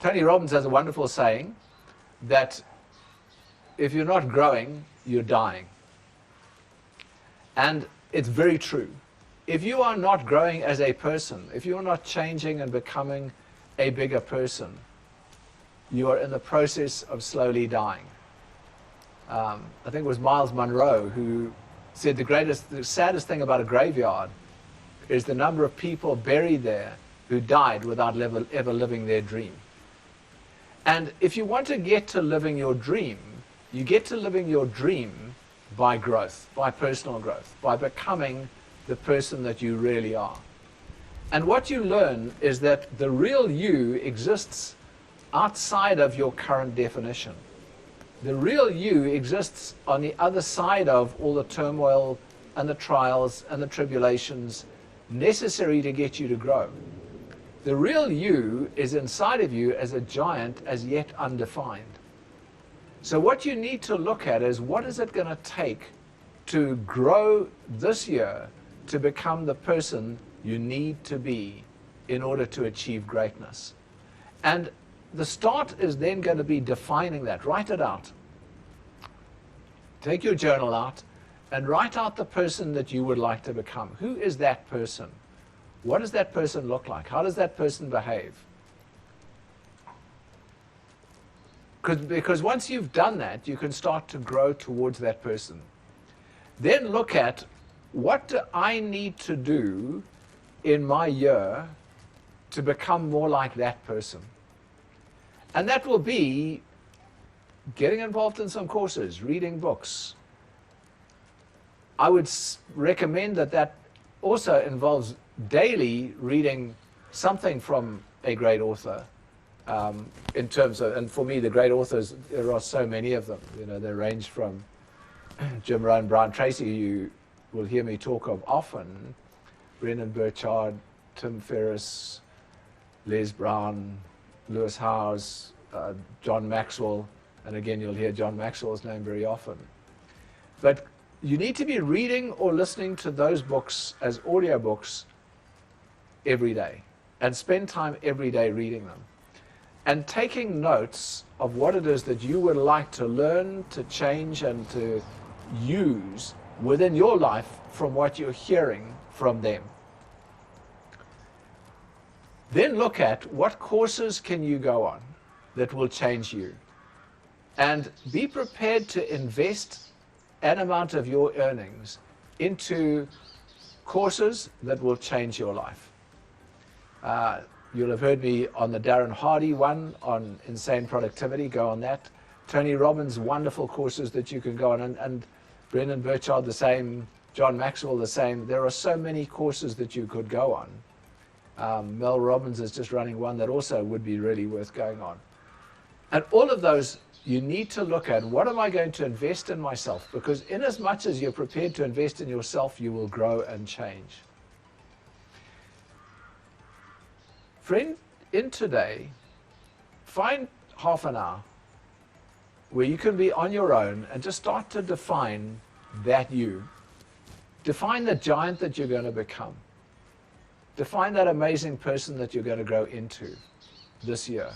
Tony Robbins has a wonderful saying that if you're not growing, you're dying. And it's very true. If you are not growing as a person, if you're not changing and becoming a bigger person, you are in the process of slowly dying. I think it was Miles Monroe who said the saddest thing about a graveyard is the number of people buried there who died without ever living their dream. And if you want to get to living your dream, you get to living your dream by growth, by personal growth, by becoming the person that you really are. And what you learn is that the real you exists outside of your current definition. The real you exists on the other side of all the turmoil and the trials and the tribulations necessary to get you to grow. The real you is inside of you as a giant as yet undefined. So what you need to look at is, what is it going to take to grow this year to become the person you need to be in order to achieve greatness? And the start is then going to be defining that. Write it out. Take your journal out and write out the person that you would like to become. Who is that person? What does that person look like? How does that person behave? Because once you've done that, you can start to grow towards that person. Then look at, what do I need to do in my year to become more like that person? And that will be getting involved in some courses, reading books. I would recommend that also involves daily reading something from a great author. In terms of, and for me, the great authors, there are so many of them. You know, they range from Jim Rohn, Brian Tracy, who you will hear me talk of often, Brendan Burchard, Tim Ferriss, Les Brown, Lewis Howes, John Maxwell, and again, you'll hear John Maxwell's name very often. But you need to be reading or listening to those books as audiobooks every day, and spend time every day reading them, and taking notes of what it is that you would like to learn, to change, and to use within your life from what you're hearing from them. Then look at what courses can you go on that will change you, and be prepared to invest an amount of your earnings into courses that will change your life. You'll have heard me on the Darren Hardy one on insane productivity. Go on that. Tony Robbins' wonderful courses that you can go on, and Brendan Burchard the same, John Maxwell the same. There are so many courses that you could go on. Mel Robbins is just running one that also would be really worth going on. And all of those, you need to look at, what am I going to invest in myself? Because in as much as you're prepared to invest in yourself, you will grow and change. Friend, in today, find half an hour where you can be on your own and just start to define that you. Define the giant that you're going to become. Define that amazing person that you're going to grow into this year.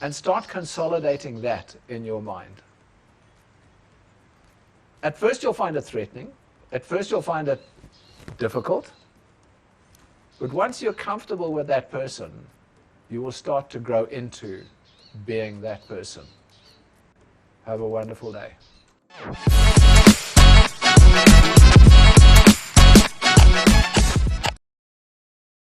And start consolidating that in your mind. At first you'll find it threatening. At first you'll find it difficult. But once you're comfortable with that person, you will start to grow into being that person. Have a wonderful day.